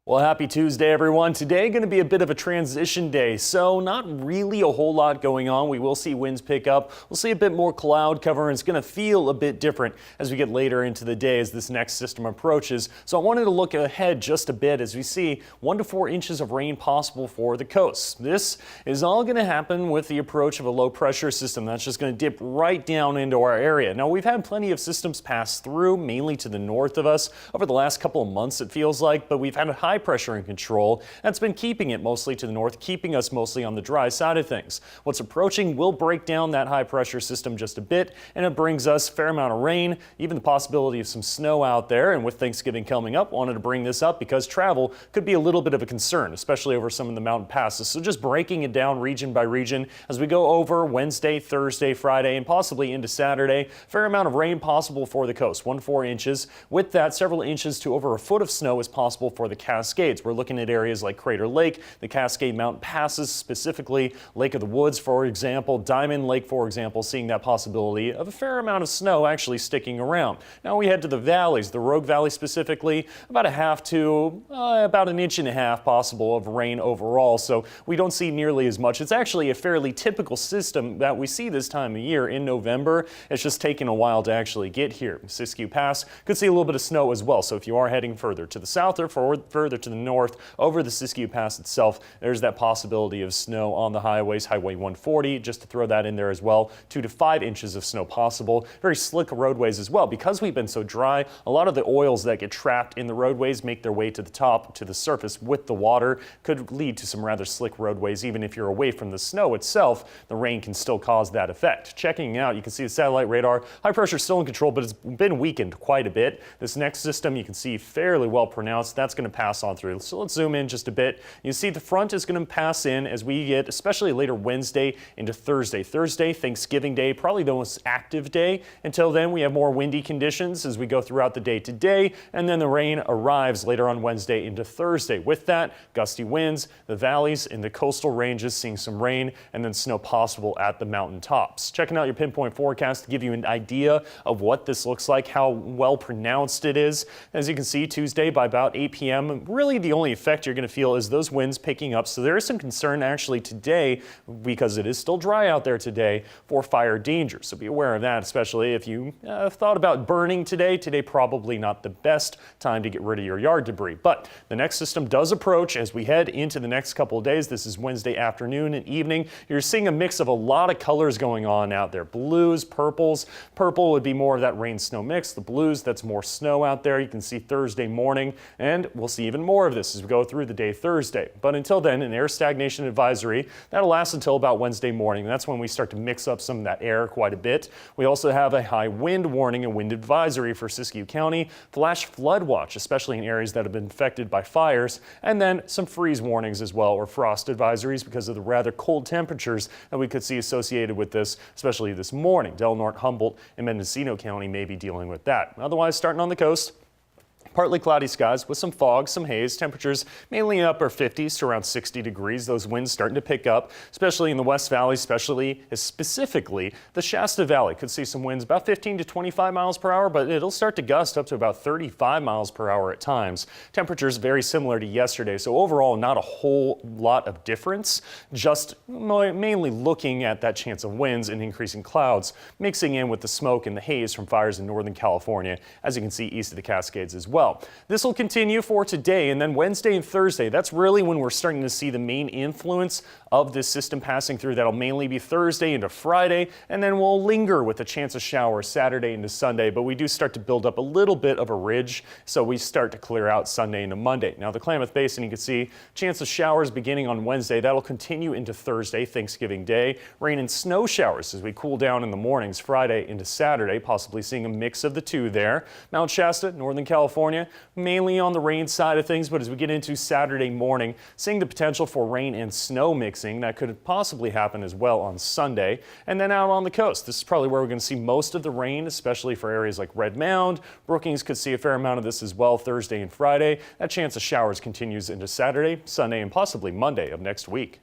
Well, happy Tuesday, everyone. Today going to be a bit of a transition day, so not really a whole lot going on. We will see winds pick up. We'll see a bit more cloud cover, and it's going to feel a bit different as we get later into the day as this next system approaches. So I wanted to look ahead just a bit as we see 1 to 4 inches of rain possible for the coast. This is all going to happen with the approach of a low pressure system that's just going to dip right down into our area. Now, we've had plenty of systems pass through, mainly to the north of us over the last couple of months, it feels like, but we've had a high pressure and control that's been keeping it mostly to the north, keeping us mostly on the dry side of things. What's approaching will break down that high pressure system just a bit, and it brings us a fair amount of rain, even the possibility of some snow out there. And with Thanksgiving coming up, wanted to bring this up because travel could be a little bit of a concern, especially over some of the mountain passes. So just breaking it down region by region as we go over Wednesday, Thursday, Friday, and possibly into Saturday. Fair amount of rain possible for the coast, 1 to 4 inches. With that, several inches to over a foot of snow is possible for the Cascades. We're looking at areas like Crater Lake, the Cascade Mountain passes, specifically Lake of the Woods, for example, Diamond Lake, for example, seeing that possibility of a fair amount of snow actually sticking around. Now we head to the valleys, the Rogue Valley specifically, about a half to about 1.5 inches possible of rain overall, so we don't see nearly as much. It's actually a fairly typical system that we see this time of year in November. It's just taken a while to actually get here. Siskiyou Pass could see a little bit of snow as well, so if you are heading further to the south or further to the north over the Siskiyou Pass itself, there's that possibility of snow on the highways. Highway 140, just to throw that in there as well, 2 to 5 inches of snow possible. Very slick roadways as well. Because we've been so dry, a lot of the oils that get trapped in the roadways make their way to the top, to the surface with the water, could lead to some rather slick roadways. Even if you're away from the snow itself, the rain can still cause that effect. Checking out, you can see the satellite radar. High pressure still in control, but it's been weakened quite a bit. This next system you can see fairly well pronounced. That's going to pass on through. So let's zoom in just a bit. You see the front is going to pass in as we get, especially later Wednesday into Thursday. Thursday, Thanksgiving Day, probably the most active day. Until then, we have more windy conditions as we go throughout the day today, and then the rain arrives later on Wednesday into Thursday. With that, gusty winds, the valleys and the coastal ranges seeing some rain, and then snow possible at the mountain tops. Checking out your pinpoint forecast to give you an idea of what this looks like, how well pronounced it is. As you can see, Tuesday by about 8 p.m., really the only effect you're going to feel is those winds picking up. So there is some concern actually today, because it is still dry out there today, for fire danger. So be aware of that, especially if you thought about burning today. Today probably not the best time to get rid of your yard debris. But the next system does approach as we head into the next couple of days. This is Wednesday afternoon and evening. You're seeing a mix of a lot of colors going on out there. Blues, purples. Purple would be more of that rain-snow mix. The blues, that's more snow out there. You can see Thursday morning, and we'll see even more of this as we go through the day Thursday. But until then, an air stagnation advisory that'll last until about Wednesday morning. That's when we start to mix up some of that air quite a bit. We also have a high wind warning and wind advisory for Siskiyou County, flash flood watch, especially in areas that have been affected by fires, and then some freeze warnings as well, or frost advisories, because of the rather cold temperatures that we could see associated with this, especially this morning. Del Norte, Humboldt, and Mendocino County may be dealing with that. Otherwise, starting on the coast, partly cloudy skies with some fog, some haze, temperatures mainly in upper 50s to around 60 degrees. Those winds starting to pick up, especially in the West Valley, specifically the Shasta Valley. Could see some winds about 15 to 25 miles per hour, but it'll start to gust up to about 35 miles per hour at times. Temperatures very similar to yesterday, so overall not a whole lot of difference, just mainly looking at that chance of winds and increasing clouds, mixing in with the smoke and the haze from fires in Northern California, as you can see east of the Cascades as well. This will continue for today, and then Wednesday and Thursday, that's really when we're starting to see the main influence of this system passing through. That'll mainly be Thursday into Friday, and then we'll linger with a chance of showers Saturday into Sunday, but we do start to build up a little bit of a ridge, so we start to clear out Sunday into Monday. Now the Klamath Basin, you can see chance of showers beginning on Wednesday. That'll continue into Thursday, Thanksgiving Day. Rain and snow showers as we cool down in the mornings Friday into Saturday, possibly seeing a mix of the two there. Mount Shasta, Northern California, mainly on the rain side of things, but as we get into Saturday morning, seeing the potential for rain and snow mixing that could possibly happen as well on Sunday. And then out on the coast, this is probably where we're going to see most of the rain, especially for areas like Red Mound. Brookings could see a fair amount of this as well Thursday and Friday. That chance of showers continues into Saturday, Sunday, and possibly Monday of next week.